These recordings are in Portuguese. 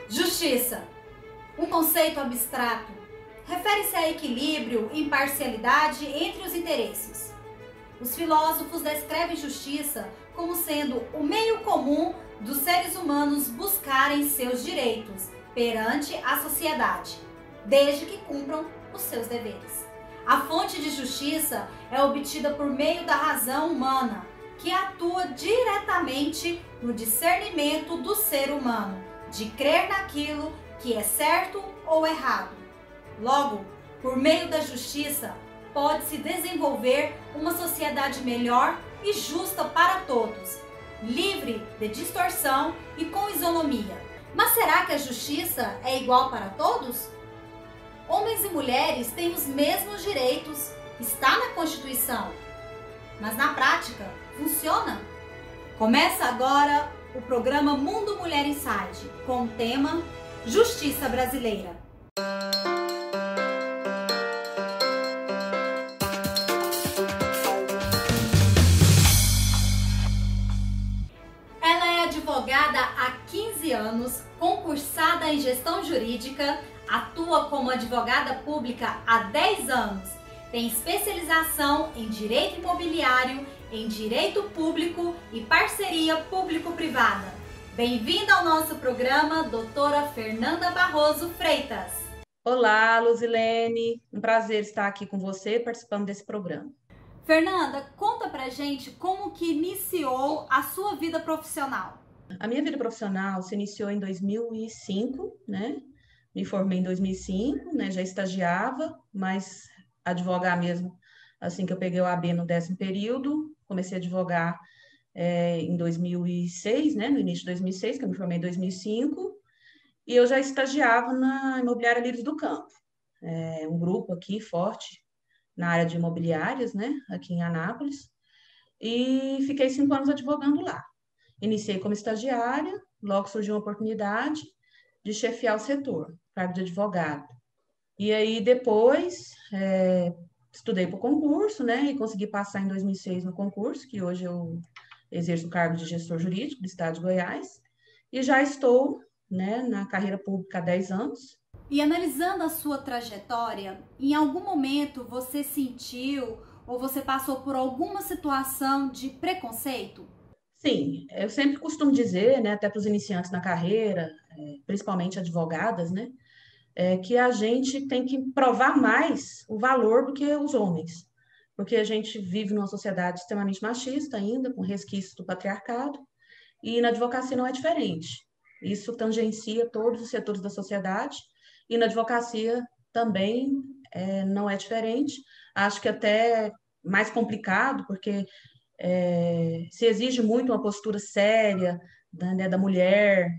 Justiça, um conceito abstrato, refere-se a equilíbrio e imparcialidade entre os interesses. Os filósofos descrevem justiça como sendo o meio comum dos seres humanos buscarem seus direitos perante a sociedade, desde que cumpram os seus deveres. A fonte de justiça é obtida por meio da razão humana, que atua diretamente no discernimento do ser humano, de crer naquilo que é certo ou errado. Logo, por meio da justiça, pode-se desenvolver uma sociedade melhor e justa para todos, livre de distorção e com isonomia. Mas será que a justiça é igual para todos? Homens e mulheres têm os mesmos direitos, está na Constituição. Mas na prática, funciona? Começa agora o programa Mundo Mulher Inside, com o tema Justiça Brasileira. Ela é advogada há 15 anos, concursada em gestão jurídica, atua como advogada pública há 10 anos, tem especialização em direito imobiliário, em direito público e parceria público-privada. Bem-vinda ao nosso programa, doutora Fernanda Barroso Freitas. Olá, Luzilene, um prazer estar aqui com você participando desse programa. Fernanda, conta pra gente como que iniciou a sua vida profissional. A minha vida profissional se iniciou em 2005, né? Me formei em 2005, né? Já estagiava, mas advogar mesmo, assim que eu peguei o AB no 10º período, comecei a advogar em 2006, né? No início de 2006, que eu me formei em 2005, e eu já estagiava na Imobiliária Lírios do Campo, um grupo aqui forte na área de imobiliárias, né? Aqui em Anápolis, e fiquei 5 anos advogando lá. Iniciei como estagiária, logo surgiu uma oportunidade de chefiar o setor, cargo de advogado. E aí depois estudei para o concurso, né? E consegui passar em 2006 no concurso, que hoje eu exerço o cargo de gestor jurídico do Estado de Goiás. E já estou, né, na carreira pública há 10 anos. E analisando a sua trajetória, em algum momento você sentiu ou você passou por alguma situação de preconceito? Sim, eu sempre costumo dizer, né, até para os iniciantes na carreira, principalmente advogadas, né, que a gente tem que provar mais o valor do que os homens, porque a gente vive numa sociedade extremamente machista ainda, com resquícios do patriarcado, e na advocacia não é diferente. Isso tangencia todos os setores da sociedade, e na advocacia também não é diferente. Acho que até mais complicado, porque se exige muito uma postura séria da mulher,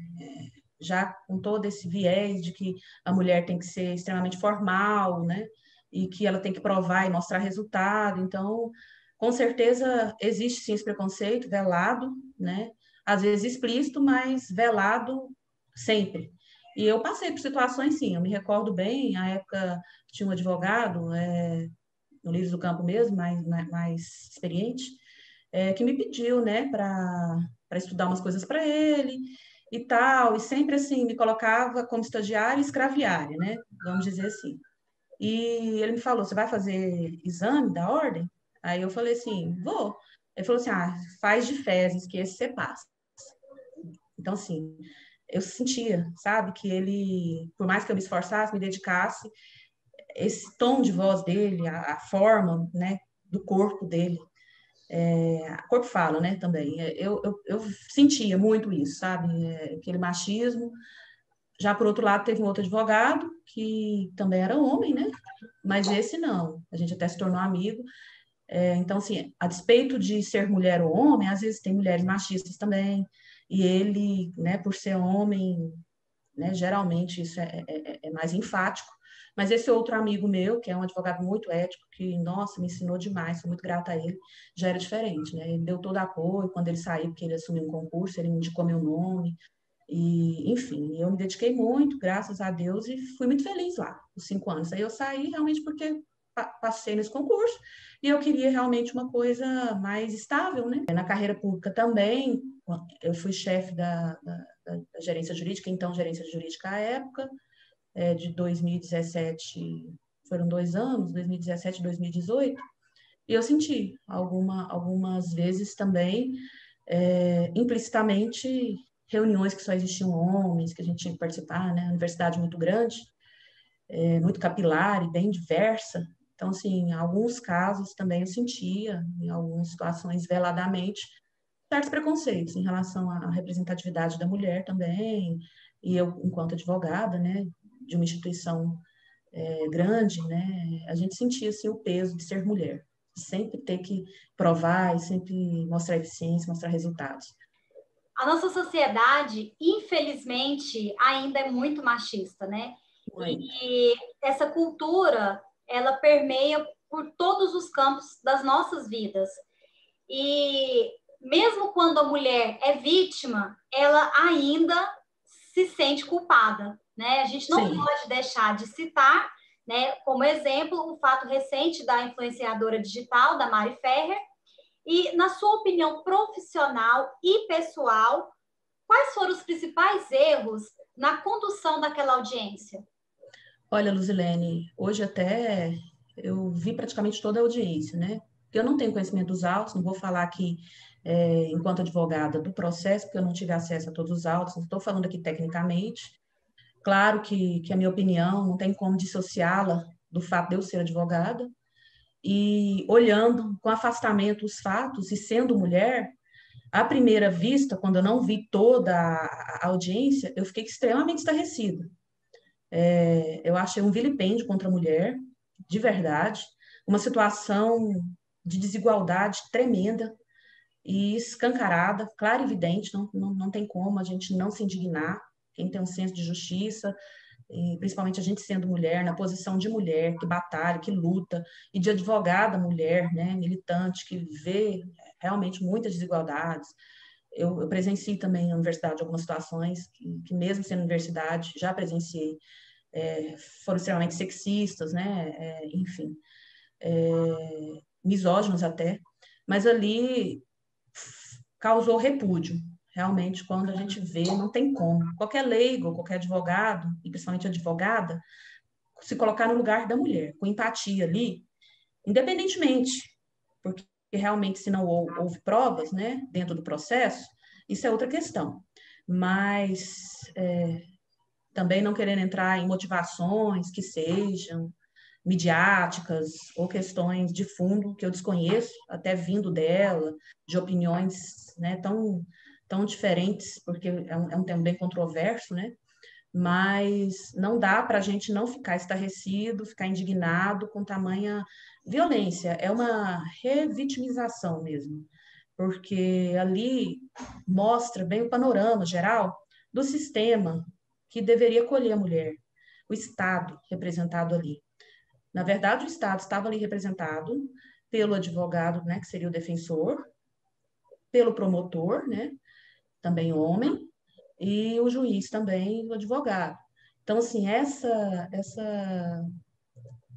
já com todo esse viés de que a mulher tem que ser extremamente formal, né? E que ela tem que provar e mostrar resultado. Então, com certeza, existe sim esse preconceito velado, né? Às vezes explícito, mas velado sempre. E eu passei por situações, sim, eu me recordo bem, na época tinha um advogado, no Livros do Campo mesmo, mais experiente, que me pediu, né, para estudar umas coisas para ele e tal, e sempre assim, me colocava como estagiária e escraviária, né, vamos dizer assim. E ele me falou, você vai fazer exame da ordem? Aí eu falei assim, vou. Ele falou assim, faz de fezes, que esse você passa. Então, assim, eu sentia, sabe, que ele, por mais que eu me esforçasse, me dedicasse, esse tom de voz dele, a forma, né, do corpo dele, o corpo fala, né, também. Eu sentia muito isso, sabe, aquele machismo. Já por outro lado, teve um outro advogado, que também era homem, né, mas esse não, a gente até se tornou amigo. Então, assim, a despeito de ser mulher ou homem, às vezes tem mulheres machistas também, e ele, né, por ser homem, né, geralmente isso é mais enfático. Mas esse outro amigo meu, que é um advogado muito ético, que, nossa, me ensinou demais, sou muito grata a ele, já era diferente, né? Ele deu todo apoio quando ele saiu, porque ele assumiu um concurso, ele me indicou meu nome, e, enfim, eu me dediquei muito, graças a Deus, e fui muito feliz lá, os 5 anos. Aí eu saí realmente porque passei nesse concurso, e eu queria realmente uma coisa mais estável, né? Na carreira pública também, eu fui chefe da gerência jurídica, então gerência jurídica à época, de 2017, foram 2 anos, 2017 e 2018, e eu senti algumas vezes também, implicitamente, reuniões que só existiam homens, que a gente tinha que participar, né? Universidade muito grande, muito capilar e bem diversa. Então, assim, em alguns casos também eu sentia, em algumas situações veladamente, certos preconceitos em relação à representatividade da mulher também, e eu, enquanto advogada, né, de uma instituição grande, né, a gente sentia assim, o peso de ser mulher, de sempre ter que provar e sempre mostrar eficiência, mostrar resultados. A nossa sociedade, infelizmente, ainda é muito machista, né? E essa cultura, ela permeia por todos os campos das nossas vidas. E mesmo quando a mulher é vítima, ela ainda se sente culpada, né? A gente não Sim. pode deixar de citar, né, como exemplo, o fato recente da influenciadora digital, da Mari Ferrer. E, na sua opinião profissional e pessoal, quais foram os principais erros na condução daquela audiência? Olha, Luzilene, hoje até eu vi praticamente toda a audiência, né? Eu não tenho conhecimento dos autos, não vou falar aqui, enquanto advogada do processo, porque eu não tive acesso a todos os autos, não estou falando aqui tecnicamente. Claro que a minha opinião não tem como dissociá-la do fato de eu ser advogada, e olhando com afastamento os fatos e sendo mulher, à primeira vista, quando eu não vi toda a audiência, eu fiquei extremamente estarrecida. Eu achei um vilipêndio contra a mulher, de verdade, uma situação de desigualdade tremenda e escancarada, clara e evidente, não tem como a gente não se indignar, quem tem um senso de justiça, e principalmente a gente sendo mulher, na posição de mulher, que batalha, que luta, e de advogada mulher, né, militante, que vê realmente muitas desigualdades. Eu presenciei também na universidade algumas situações que mesmo sendo universidade, já presenciei, foram extremamente sexistas, né, enfim, misóginos até, mas ali causou repúdio. Realmente, quando a gente vê, não tem como. Qualquer leigo, qualquer advogado, e principalmente advogada, se colocar no lugar da mulher, com empatia ali, independentemente, porque realmente se não houve provas, né, dentro do processo, isso é outra questão. Mas também não querendo entrar em motivações que sejam midiáticas ou questões de fundo que eu desconheço, até vindo dela, de opiniões, né, tão diferentes, porque é um tema bem controverso, né? Mas não dá para a gente não ficar estarrecido, ficar indignado com tamanha violência. É uma revitimização mesmo, porque ali mostra bem o panorama geral do sistema que deveria acolher a mulher, o Estado representado ali. Na verdade, o Estado estava ali representado pelo advogado, né, que seria o defensor, pelo promotor, né, também homem, e o juiz também, o advogado. Então, assim, essa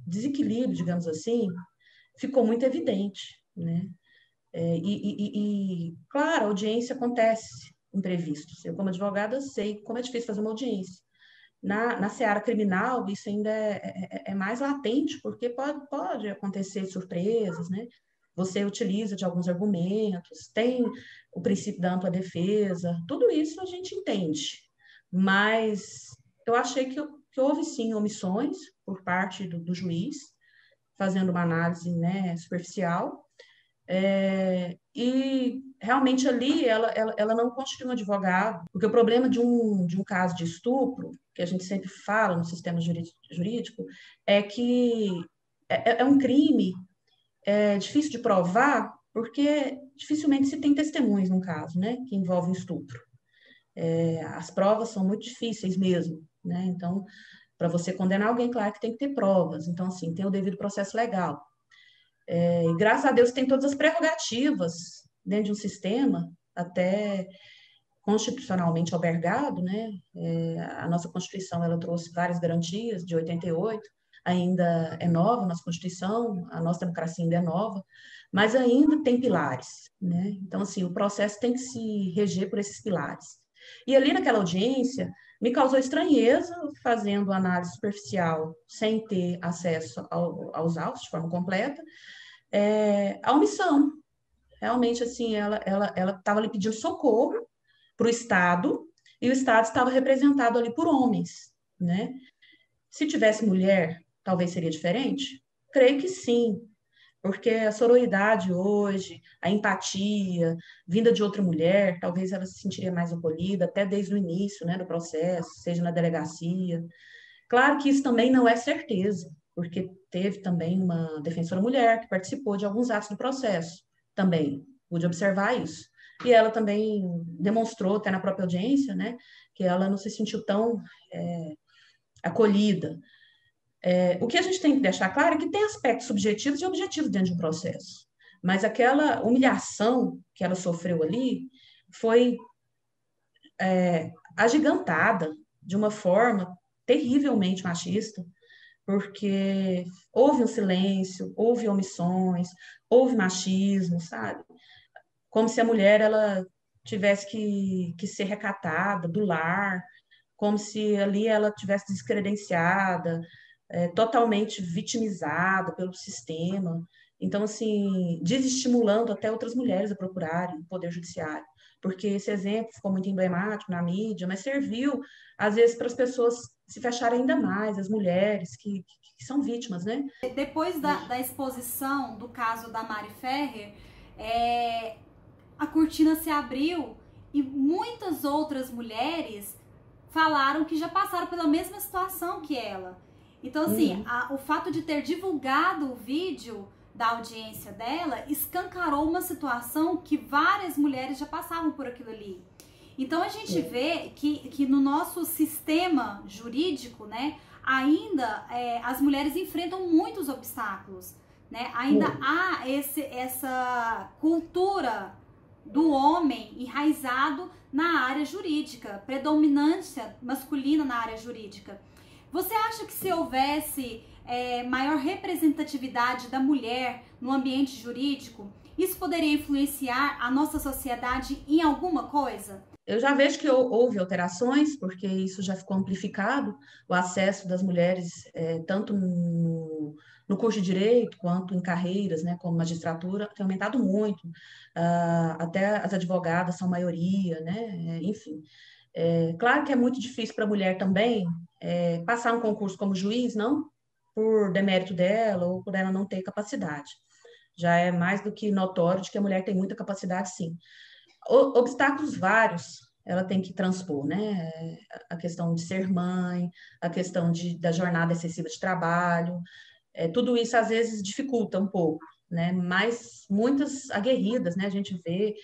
desequilíbrio, digamos assim, ficou muito evidente, né? Claro, a audiência acontece imprevistos. Eu, como advogada, sei como é difícil fazer uma audiência. Na seara criminal, isso ainda é mais latente, porque pode acontecer surpresas, né? Você utiliza de alguns argumentos, tem o princípio da ampla defesa, tudo isso a gente entende. Mas eu achei que houve, sim, omissões por parte do juiz, fazendo uma análise, né, superficial, e realmente ali ela não constitui um advogado, porque o problema de um caso de estupro, que a gente sempre fala no sistema jurídico, é que é um crime difícil de provar, porque dificilmente se tem testemunhas num caso, né, que envolve um estupro. As provas são muito difíceis mesmo, né? Então, para você condenar alguém, claro que tem que ter provas. Então, assim, tem o devido processo legal. E graças a Deus tem todas as prerrogativas dentro de um sistema, até constitucionalmente albergado, né? A nossa Constituição, ela trouxe várias garantias, de 88, ainda é nova, a nossa Constituição, a nossa democracia ainda é nova, mas ainda tem pilares, né? Então, assim, o processo tem que se reger por esses pilares. E ali naquela audiência, me causou estranheza, fazendo análise superficial, sem ter acesso aos autos de forma completa, a omissão. Realmente, assim, ela estava ali pedindo socorro para o Estado, e o Estado estava representado ali por homens, né? Se tivesse mulher, talvez seria diferente? Creio que sim, porque a sororidade hoje, a empatia, vinda de outra mulher, talvez ela se sentiria mais acolhida, até desde o início, né, do processo, seja na delegacia. Claro que isso também não é certeza, porque teve também uma defensora mulher que participou de alguns atos do processo, também pude observar isso. E ela também demonstrou, até na própria audiência, né, que ela não se sentiu tão acolhida. O que a gente tem que deixar claro é que tem aspectos subjetivos e objetivos dentro de um processo. Mas aquela humilhação que ela sofreu ali foi agigantada de uma forma terrivelmente machista, porque houve um silêncio, houve omissões, houve machismo, sabe? Como se a mulher ela tivesse que ser recatada do lar, como se ali ela tivesse descredenciada, totalmente vitimizada pelo sistema. Então, assim, desestimulando até outras mulheres a procurarem o Poder Judiciário. Porque esse exemplo ficou muito emblemático na mídia, mas serviu, às vezes, para as pessoas se fecharem ainda mais, as mulheres que são vítimas, né? Depois da exposição do caso da Mari Ferrer, a cortina se abriu e muitas outras mulheres falaram que já passaram pela mesma situação que ela. Então, assim, o fato de ter divulgado o vídeo da audiência dela escancarou uma situação que várias mulheres já passavam por aquilo ali. Então, a gente vê que no nosso sistema jurídico, né, ainda as mulheres enfrentam muitos obstáculos, né? Ainda há essa cultura do homem enraizado na área jurídica, predominância masculina na área jurídica. Você acha que se houvesse maior representatividade da mulher no ambiente jurídico, isso poderia influenciar a nossa sociedade em alguma coisa? Eu já vejo que houve alterações, porque isso já ficou amplificado, o acesso das mulheres, tanto no curso de direito, quanto em carreiras, né, como magistratura, tem aumentado muito. Até as advogadas são maioria, né, enfim. Claro que é muito difícil para a mulher também passar um concurso como juiz, não por demérito dela ou por ela não ter capacidade. Já é mais do que notório de que a mulher tem muita capacidade, sim. Obstáculos vários ela tem que transpor, né? A questão de ser mãe, a questão da jornada excessiva de trabalho, tudo isso às vezes dificulta um pouco, né? Mas muitas aguerridas, né? A gente vê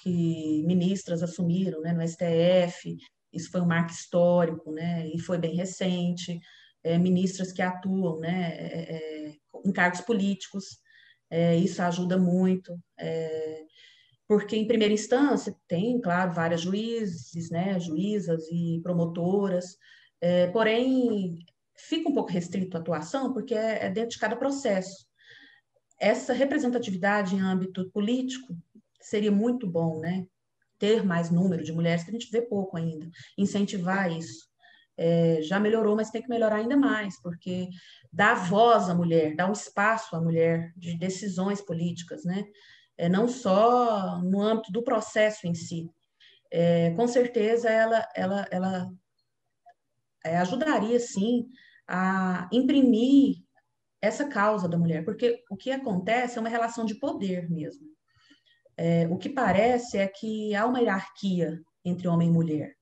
que ministras assumiram, né, no STF, isso foi um marco histórico, né? E foi bem recente, ministras que atuam, né, em cargos políticos, isso ajuda muito. Porque, em primeira instância, tem, claro, várias juízes, né, juízas e promotoras, porém, fica um pouco restrito a atuação, porque é dentro de cada processo. Essa representatividade em âmbito político seria muito bom, né? Ter mais número de mulheres, que a gente vê pouco ainda, incentivar isso. Já melhorou, mas tem que melhorar ainda mais, porque dá voz à mulher, dá um espaço à mulher de decisões políticas, né? Não só no âmbito do processo em si. Com certeza, ela ajudaria, sim, a imprimir essa causa da mulher, porque o que acontece é uma relação de poder mesmo. O que parece é que há uma hierarquia entre homem e mulher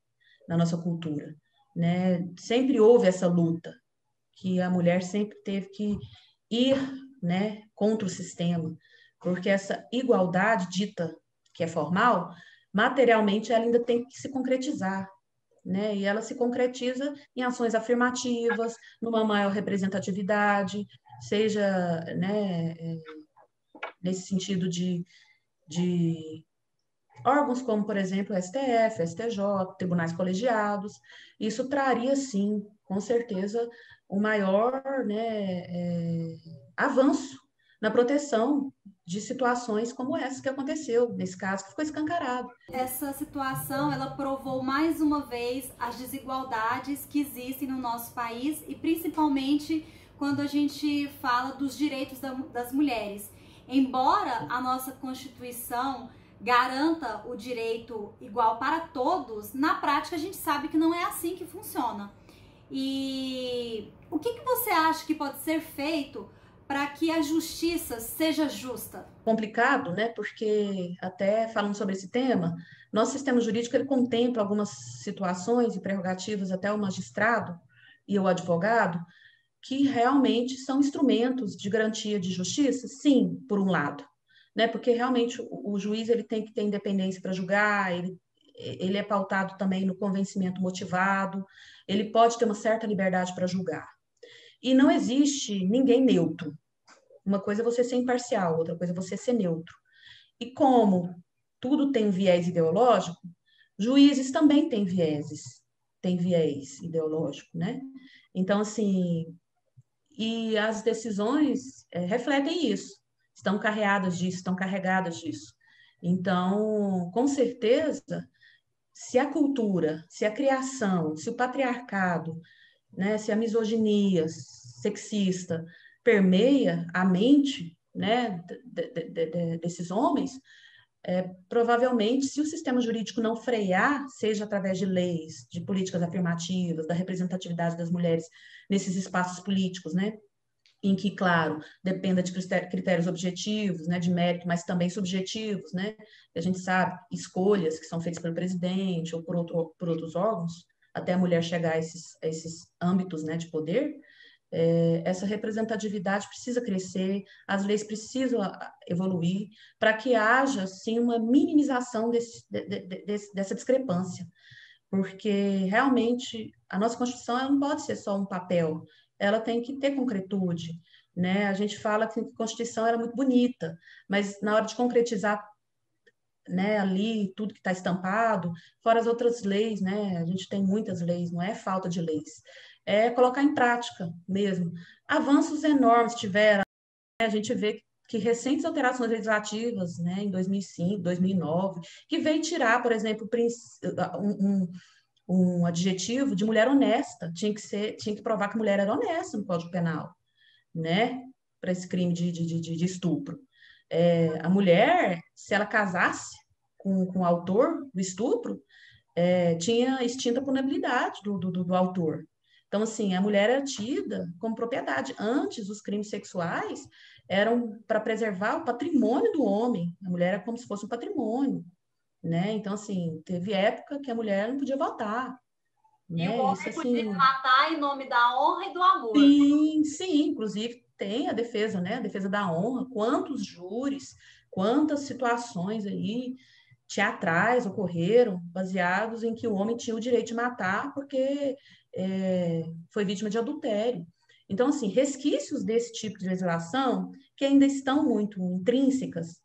na nossa cultura, né? Sempre houve essa luta, que a mulher sempre teve que ir, né, contra o sistema, porque essa igualdade dita que é formal, materialmente ela ainda tem que se concretizar, né? E ela se concretiza em ações afirmativas, numa maior representatividade, seja, né, nesse sentido de órgãos como, por exemplo, o STF, STJ, tribunais colegiados. Isso traria, sim, com certeza, o maior, né, avanço na proteção de situações como essa que aconteceu, nesse caso, que ficou escancarado. Essa situação, ela provou mais uma vez as desigualdades que existem no nosso país e principalmente quando a gente fala dos direitos das mulheres. Embora a nossa Constituição garanta o direito igual para todos, na prática a gente sabe que não é assim que funciona. E o que você acha que pode ser feito para que a justiça seja justa? Complicado, né? Porque até falando sobre esse tema, nosso sistema jurídico ele contempla algumas situações e prerrogativas até o magistrado e o advogado que realmente são instrumentos de garantia de justiça, sim, por um lado, né? Porque realmente o juiz ele tem que ter independência para julgar, ele é pautado também no convencimento motivado, ele pode ter uma certa liberdade para julgar. E não existe ninguém neutro. Uma coisa é você ser imparcial, outra coisa é você ser neutro. E como tudo tem um viés ideológico, juízes também têm viés ideológico, né? Então, assim, e as decisões refletem isso, estão carreadas disso, estão carregadas disso. Então, com certeza, se a cultura, se a criação, se o patriarcado, né, se a misoginia sexista permeia a mente, né, desses homens, provavelmente, se o sistema jurídico não frear, seja através de leis, de políticas afirmativas, da representatividade das mulheres nesses espaços políticos, né, em que, claro, dependa de critérios objetivos, né, de mérito, mas também subjetivos, né, a gente sabe, escolhas que são feitas pelo presidente ou por outros órgãos, até a mulher chegar a esses âmbitos, né, de poder, essa representatividade precisa crescer, as leis precisam evoluir para que haja, sim, uma minimização dessa discrepância, porque realmente a nossa Constituição ela não pode ser só um papel, ela tem que ter concretude, né? A gente fala que a Constituição era muito bonita, mas na hora de concretizar, né, ali tudo que está estampado, fora as outras leis, né? A gente tem muitas leis, não é falta de leis, é colocar em prática mesmo. Avanços enormes tiveram, né? A gente vê que recentes alterações legislativas, né, em 2005, 2009, que veio tirar, por exemplo, um, um adjetivo de mulher honesta, tinha que provar que a mulher era honesta no Código Penal, né, para esse crime de estupro. A mulher, se ela casasse com o autor do estupro, tinha extinta a punibilidade do autor. Então, assim, a mulher era tida como propriedade. Antes, os crimes sexuais eram para preservar o patrimônio do homem. A mulher era como se fosse um patrimônio, né? Então, assim, teve época que a mulher não podia votar, E o né? homem Isso, podia assim, matar em nome da honra e do amor. sim, sim, inclusive tem a defesa, né? A defesa da honra. Quantos júris, quantas situações aí teatrais ocorreram baseados em que o homem tinha o direito de matar porque foi vítima de adultério. Então, assim, resquícios desse tipo de legislação que ainda estão muito intrínsecas,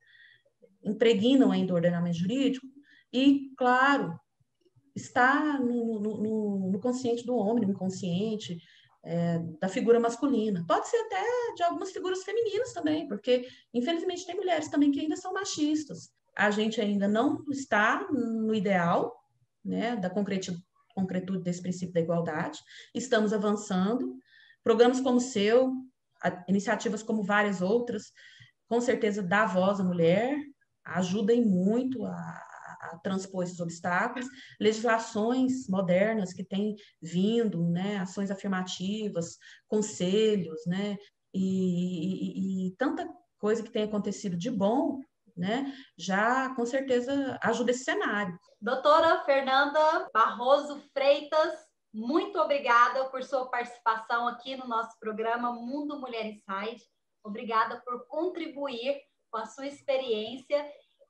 impregnam ainda o ordenamento jurídico e, claro, está no consciente do homem, no inconsciente da figura masculina. Pode ser até de algumas figuras femininas também, porque, infelizmente, tem mulheres também que ainda são machistas. A gente ainda não está no ideal, né, da concretude desse princípio da igualdade. Estamos avançando. Programas como o seu, iniciativas como várias outras, com certeza dá voz à mulher, ajudem muito a transpor esses obstáculos, legislações modernas que têm vindo, né, ações afirmativas, conselhos, né, e tanta coisa que tem acontecido de bom, né, já com certeza ajuda esse cenário. Doutora Fernanda Barroso Freitas, muito obrigada por sua participação aqui no nosso programa Mundo Mulher Inside. Obrigada por contribuir com a sua experiência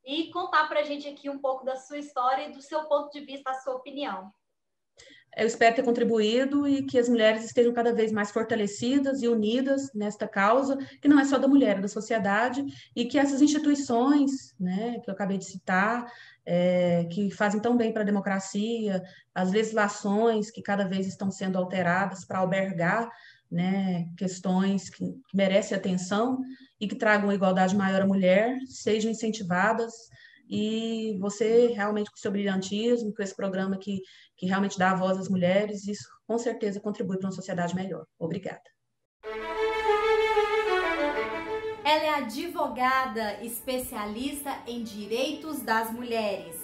e contar para a gente aqui um pouco da sua história e do seu ponto de vista, a sua opinião. Eu espero ter contribuído e que as mulheres estejam cada vez mais fortalecidas e unidas nesta causa, que não é só da mulher, é da sociedade, e que essas instituições, né, que eu acabei de citar, que fazem tão bem para a democracia, as legislações que cada vez estão sendo alteradas para albergar, né, questões que merecem atenção e que tragam igualdade maior à mulher, sejam incentivadas. E você realmente, com o seu brilhantismo, com esse programa que realmente dá a voz às mulheres, isso com certeza contribui para uma sociedade melhor. Obrigada. Ela é advogada especialista em direitos das mulheres.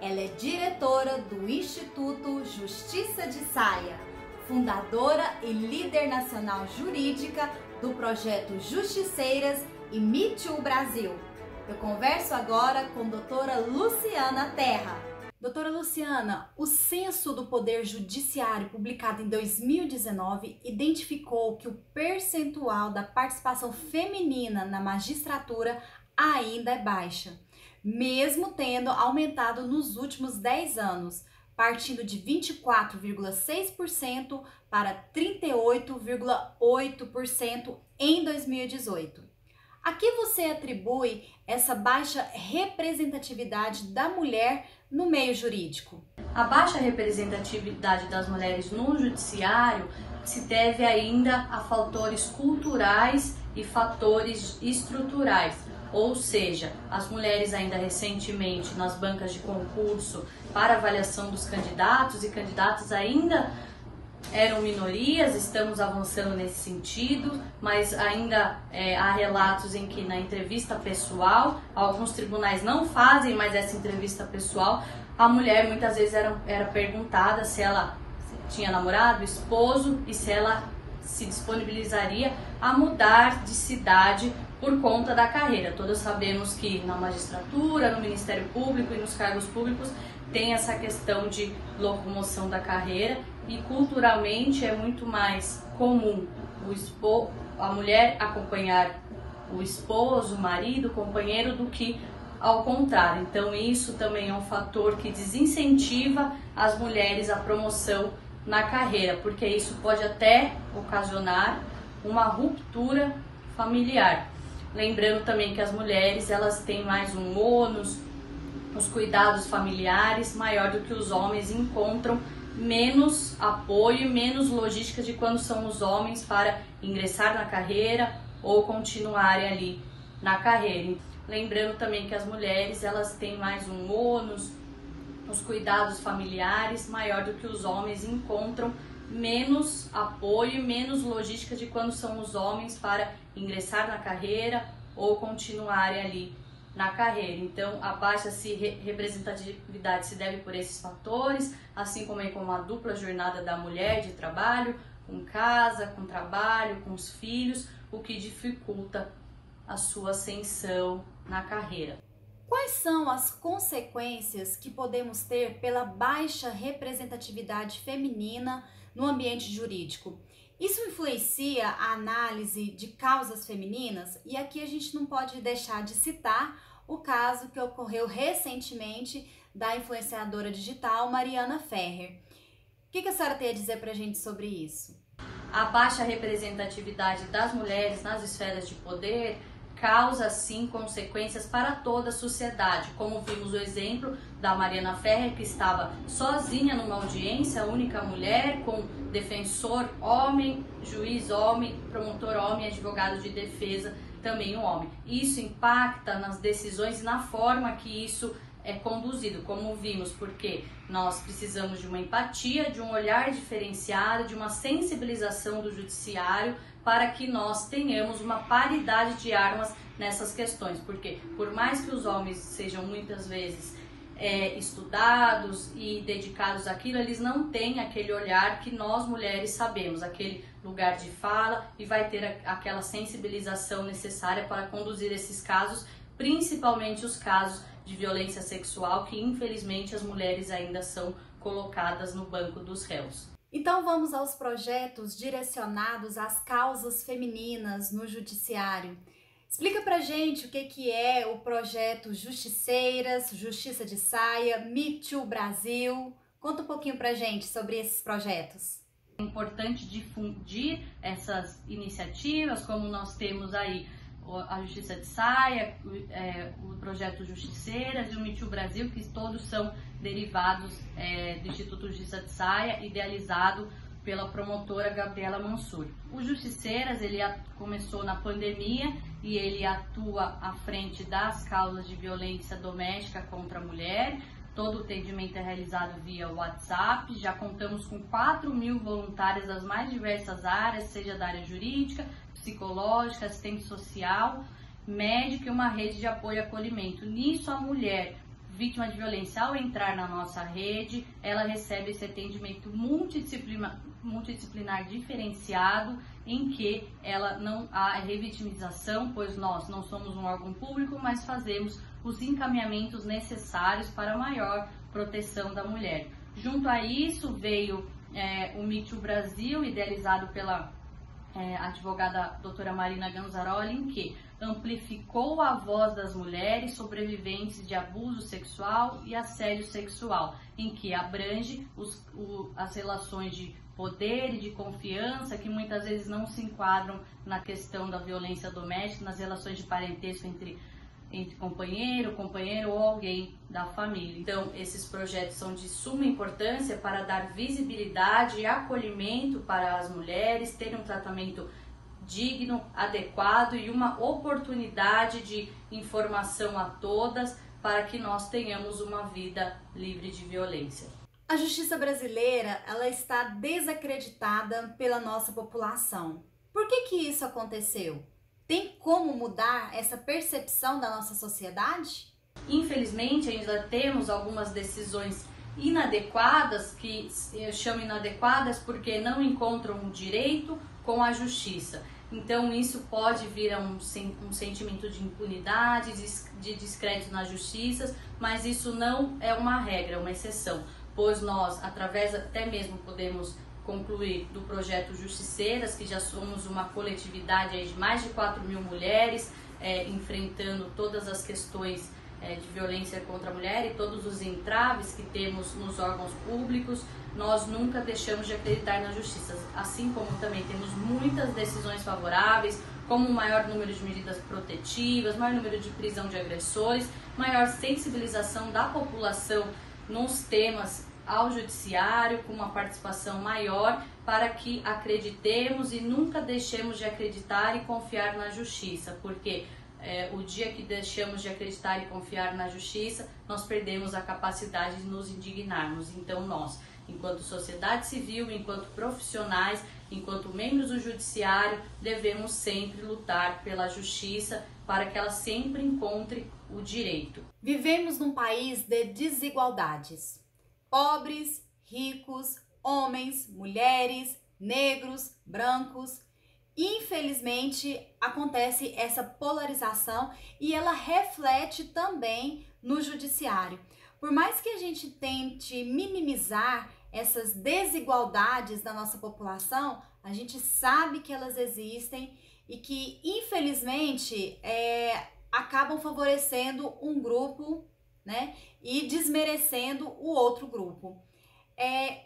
Ela é diretora do Instituto Justiça de Saia, fundadora e líder nacional jurídica do projeto Justiceiras e Me Too Brasil. Eu converso agora com a doutora Luciana Terra. Doutora Luciana, o Censo do Poder Judiciário, publicado em 2019, identificou que o percentual da participação feminina na magistratura ainda é baixa, mesmo tendo aumentado nos últimos 10 anos, partindo de 24,6% para 38,8% em 2018. A que você atribui essa baixa representatividade da mulher no meio jurídico? A baixa representatividade das mulheres no judiciário se deve ainda a fatores culturais e fatores estruturais, ou seja, as mulheres ainda recentemente nas bancas de concurso para avaliação dos candidatos e candidatas ainda eram minorias, estamos avançando nesse sentido, mas ainda há relatos em que na entrevista pessoal, alguns tribunais não fazem mais essa entrevista pessoal, a mulher muitas vezes era perguntada se ela tinha namorado, esposo e se ela se disponibilizaria a mudar de cidade por conta da carreira. Todos sabemos que na magistratura, no Ministério Público e nos cargos públicos tem essa questão de locomoção da carreira e culturalmente é muito mais comum a mulher acompanhar o esposo, o marido, o companheiro do que ao contrário. Então isso também é um fator que desincentiva as mulheres a promoção na carreira, porque isso pode até ocasionar uma ruptura familiar. Lembrando também que as mulheres elas têm mais um ônus, os cuidados familiares maior do que os homens, encontram menos apoio, menos logística de quando são os homens para ingressar na carreira ou continuarem ali na carreira. Lembrando também que as mulheres elas têm mais um ônus, os cuidados familiares maior do que os homens, encontram menos apoio, menos logística de quando são os homens para ingressar na carreira ou continuarem ali na carreira. Então a baixa representatividade se deve por esses fatores, assim como a dupla jornada da mulher de trabalho, com casa, com trabalho, com os filhos, o que dificulta a sua ascensão na carreira. Quais são as consequências que podemos ter pela baixa representatividade feminina no ambiente jurídico? Isso influencia a análise de causas femininas? E aqui a gente não pode deixar de citar o caso que ocorreu recentemente da influenciadora digital Mariana Ferrer. O que a senhora tem a dizer pra gente sobre isso? A baixa representatividade das mulheres nas esferas de poder causa, sim, consequências para toda a sociedade, como vimos o exemplo da Mariana Ferrer, que estava sozinha numa audiência, única mulher, com defensor homem, juiz homem, promotor homem, advogado de defesa também um homem. Isso impacta nas decisões e na forma que isso é conduzido, como vimos, porque nós precisamos de uma empatia, de um olhar diferenciado, de uma sensibilização do judiciário para que nós tenhamos uma paridade de armas nessas questões, porque por mais que os homens sejam muitas vezes estudados e dedicados àquilo, eles não têm aquele olhar que nós mulheres sabemos, aquele lugar de fala e vai ter aquela sensibilização necessária para conduzir esses casos, principalmente os casos de violência sexual, que infelizmente as mulheres ainda são colocadas no banco dos réus. Então vamos aos projetos direcionados às causas femininas no judiciário. Explica pra gente o que é o projeto Justiceiras, Justiça de Saia, Me Too Brasil. Conta um pouquinho pra gente sobre esses projetos. É importante difundir essas iniciativas, como nós temos aí a Justiça de Saia, o projeto Justiceiras e o Me Too Brasil, que todos são derivados do Instituto Justiça de Saia, idealizado pela promotora Gabriela Mansur. O Justiceiras, ele começou na pandemia e ele atua à frente das causas de violência doméstica contra a mulher. Todo o atendimento é realizado via WhatsApp. Já contamos com 4.000 voluntários das mais diversas áreas, seja da área jurídica, psicológica, assistente social, médico e uma rede de apoio e acolhimento. Nisso, a mulher vítima de violência, ao entrar na nossa rede, ela recebe esse atendimento multidisciplinar diferenciado, em que ela não há revitimização, pois nós não somos um órgão público, mas fazemos os encaminhamentos necessários para a maior proteção da mulher. Junto a isso veio o Me Too Brasil, idealizado pela advogada doutora Marina Ganzaroli, em que amplificou a voz das mulheres sobreviventes de abuso sexual e assédio sexual, em que abrange as relações de poder e de confiança que muitas vezes não se enquadram na questão da violência doméstica, nas relações de parentesco entre companheiro ou alguém da família. Então, esses projetos são de suma importância para dar visibilidade e acolhimento para as mulheres, terem um tratamento digno, adequado e uma oportunidade de informação a todas para que nós tenhamos uma vida livre de violência. A justiça brasileira, ela está desacreditada pela nossa população. Por que isso aconteceu? Tem como mudar essa percepção da nossa sociedade? Infelizmente, ainda temos algumas decisões inadequadas, que eu chamo inadequadas porque não encontram o direito com a justiça. Então, isso pode vir a um sentimento de impunidade, de descrédito na justiça, mas isso não é uma regra, é uma exceção, pois nós, através até mesmo podemos concluir do projeto Justiceiras, que já somos uma coletividade aí de mais de 4.000 mulheres, enfrentando todas as questões de violência contra a mulher e todos os entraves que temos nos órgãos públicos. Nós nunca deixamos de acreditar na justiça, assim como também temos muitas decisões favoráveis, como um maior número de medidas protetivas, maior número de prisão de agressores, maior sensibilização da população nos temas ao judiciário, com uma participação maior, para que acreditemos e nunca deixemos de acreditar e confiar na justiça, porque o dia que deixamos de acreditar e confiar na justiça, nós perdemos a capacidade de nos indignarmos. Então nós, enquanto sociedade civil, enquanto profissionais, enquanto membros do judiciário, devemos sempre lutar pela justiça para que ela sempre encontre o direito. Vivemos num país de desigualdades. Pobres, ricos, homens, mulheres, negros, brancos. Infelizmente, acontece essa polarização e ela reflete também no judiciário. Por mais que a gente tente minimizar essas desigualdades da nossa população, a gente sabe que elas existem e que, infelizmente, acabam favorecendo um grupo, né, e desmerecendo o outro grupo.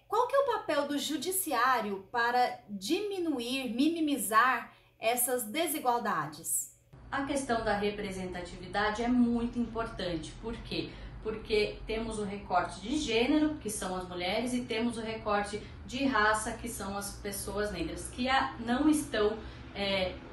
Qual que é o papel do judiciário para diminuir, minimizar essas desigualdades? A questão da representatividade é muito importante. Por quê? Porque temos o recorte de gênero, que são as mulheres, e temos o recorte de raça, que são as pessoas negras, que não estão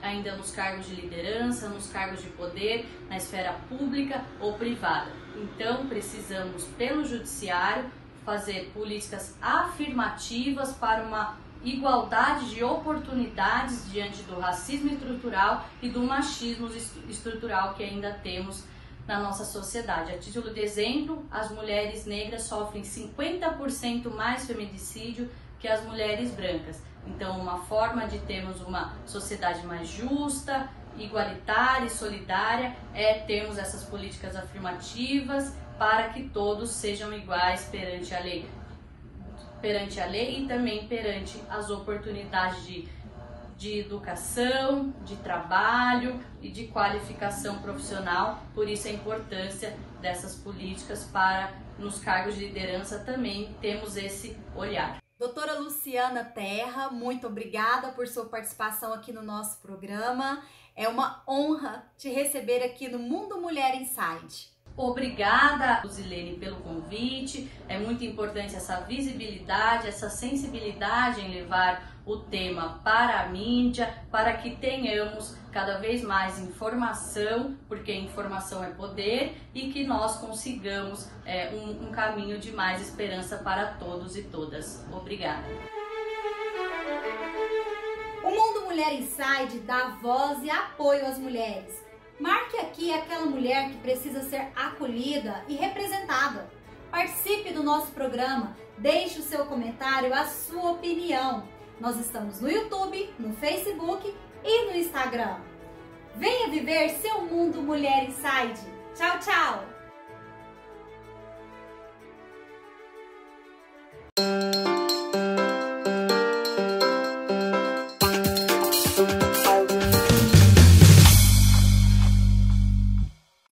ainda nos cargos de liderança, nos cargos de poder, na esfera pública ou privada. Então, precisamos, pelo judiciário, fazer políticas afirmativas para uma igualdade de oportunidades diante do racismo estrutural e do machismo estrutural que ainda temos na nossa sociedade. A título de exemplo, as mulheres negras sofrem 50% mais feminicídio que as mulheres brancas. Então, uma forma de termos uma sociedade mais justa, igualitária e solidária é termos essas políticas afirmativas para que todos sejam iguais perante a lei e também perante as oportunidades de educação, de trabalho e de qualificação profissional. Por isso a importância dessas políticas para, nos cargos de liderança, também temos esse olhar. Doutora Luciana Terra, muito obrigada por sua participação aqui no nosso programa. É uma honra te receber aqui no Mundo Mulher Inside. Obrigada, Luzilene, pelo convite. É muito importante essa visibilidade, essa sensibilidade em levar o tema para a mídia, para que tenhamos cada vez mais informação, porque informação é poder, e que nós consigamos um caminho de mais esperança para todos e todas. Obrigada. O Mundo Mulher Inside dá voz e apoio às mulheres. Marque aqui aquela mulher que precisa ser acolhida e representada. Participe do nosso programa, deixe o seu comentário, a sua opinião. Nós estamos no YouTube, no Facebook e no Instagram. Venha viver seu Mundo Mulher Inside. Tchau, tchau!